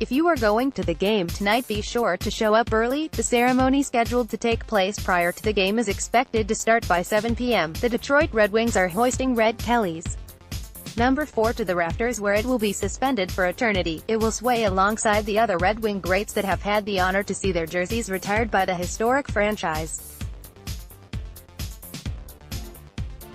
If you are going to the game tonight, be sure to show up early. The ceremony scheduled to take place prior to the game is expected to start by 7 p.m. The Detroit Red Wings are hoisting Red Kelly's number 4 to the rafters, where it will be suspended for eternity. It will sway alongside the other Red Wing greats that have had the honor to see their jerseys retired by the historic franchise.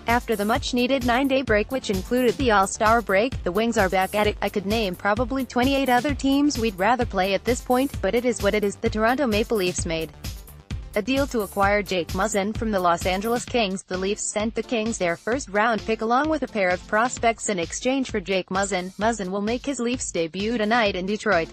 After the much-needed 9-day break, which included the All-Star break, the Wings are back at it. I could name probably 28 other teams we'd rather play at this point, but it is what it is. The Toronto Maple Leafs made a deal to acquire Jake Muzzin from the Los Angeles Kings. The Leafs sent the Kings their first-round pick along with a pair of prospects in exchange for Jake Muzzin. Muzzin will make his Leafs debut tonight in Detroit.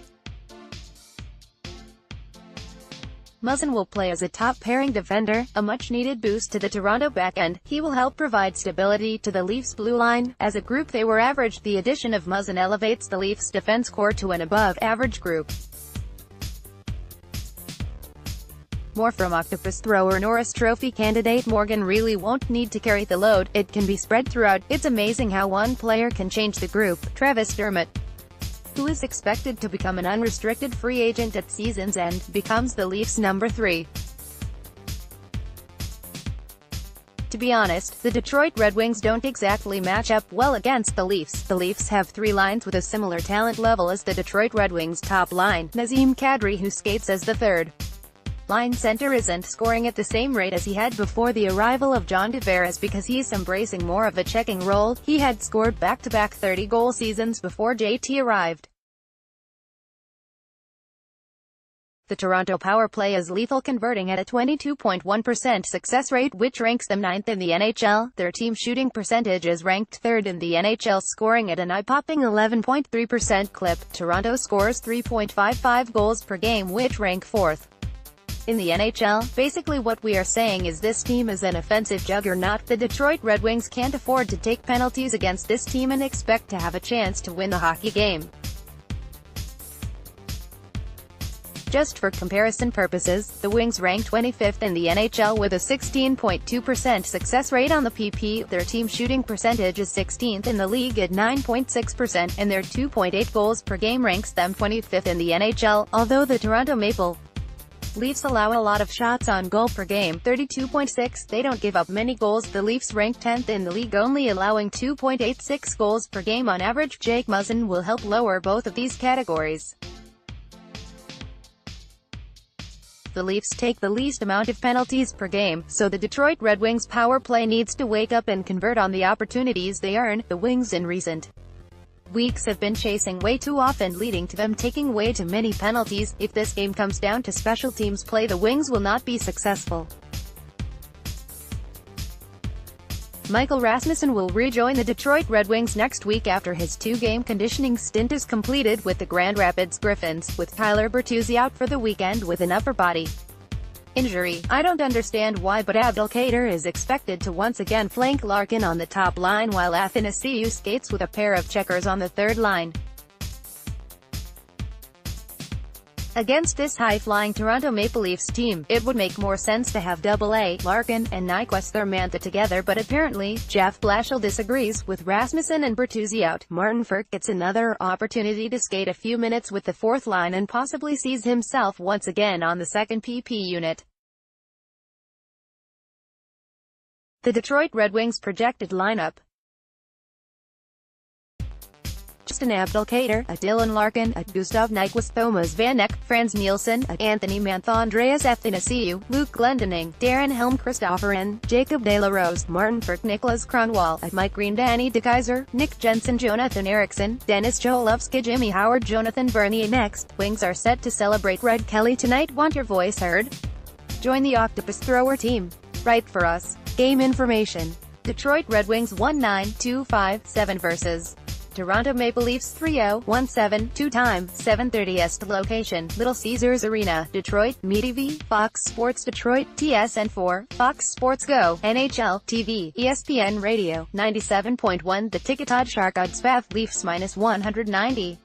Muzzin will play as a top-pairing defender, a much-needed boost to the Toronto back-end. He will help provide stability to the Leafs' blue line. As a group they were average. The addition of Muzzin elevates the Leafs' defense core to an above-average group. More from Octopus thrower Norris Trophy candidate Morgan really won't need to carry the load. It can be spread throughout. It's amazing how one player can change the group. Travis Dermott, who is expected to become an unrestricted free agent at season's end, becomes the Leafs' number 3. To be honest, the Detroit Red Wings don't exactly match up well against the Leafs. The Leafs have 3 lines with a similar talent level as the Detroit Red Wings' top line. Nazem Kadri, who skates as the third line center, isn't scoring at the same rate as he had before the arrival of John Tavares because he's embracing more of a checking role. He had scored back-to-back 30-goal seasons before JT arrived. The Toronto power play is lethal, converting at a 22.1% success rate, which ranks them 9th in the NHL. Their team shooting percentage is ranked 3rd in the NHL, scoring at an eye-popping 11.3% clip. Toronto scores 3.55 goals per game, which rank 4th in the NHL. Basically what we are saying is this team is an offensive juggernaut. The Detroit Red Wings can't afford to take penalties against this team and expect to have a chance to win the hockey game. Just for comparison purposes, the Wings rank 25th in the NHL with a 16.2% success rate on the PP. Their team shooting percentage is 16th in the league at 9.6%, and their 2.8 goals per game ranks them 25th in the NHL. Although the Toronto Maple Leafs allow a lot of shots on goal per game, 32.6, they don't give up many goals. The Leafs rank 10th in the league, only allowing 2.86 goals per game on average. Jake Muzzin will help lower both of these categories. The Leafs take the least amount of penalties per game, so the Detroit Red Wings power play needs to wake up and convert on the opportunities they earn. The Wings in recent weeks have been chasing way too often, leading to them taking way too many penalties. If this game comes down to special teams play, the Wings will not be successful. Michael Rasmussen will rejoin the Detroit Red Wings next week after his 2-game conditioning stint is completed with the Grand Rapids Griffins, with Tyler Bertuzzi out for the weekend with an upper body injury. I don't understand why, but Abdelkader is expected to once again flank Larkin on the top line while Athanasiou skates with a pair of checkers on the third line. Against this high-flying Toronto Maple Leafs team, it would make more sense to have AA, Larkin, and Nyquist Thermantha together, but apparently, Jeff Blashill disagrees. With Rasmussen and Bertuzzi out, Martin Frk gets another opportunity to skate a few minutes with the fourth line and possibly sees himself once again on the second PP unit. The Detroit Red Wings projected lineup: Justin Abdelkader, Dylan Larkin, Gustav Nyquist, Thomas Vanek, Franz Nielsen, Anthony Mantha, Andreas Athanasiou, Luke Glendening, Darren Helm, Christopherin, Jacob De La Rose, Martin Frk, Nicholas Kronwall, Mike Green, Danny DeKeyser, Nick Jensen, Jonathan Eriksson, Dennis Cholowski, Jimmy Howard, Jonathan Bernier. Next, Wings are set to celebrate Red Kelly tonight. Want your voice heard? Join the Octopus Thrower team. Write for us. Game information: Detroit Red Wings 1-9-2-5-7 vs. Toronto Maple Leafs 3-0-1-7, 2-time, 7:30 Est. Location: Little Caesars Arena, Detroit. MeTV, Fox Sports Detroit, TSN4, Fox Sports Go, NHL, TV, ESPN Radio, 97.1. The Ticket. Odd Shark odds: Leafs -190.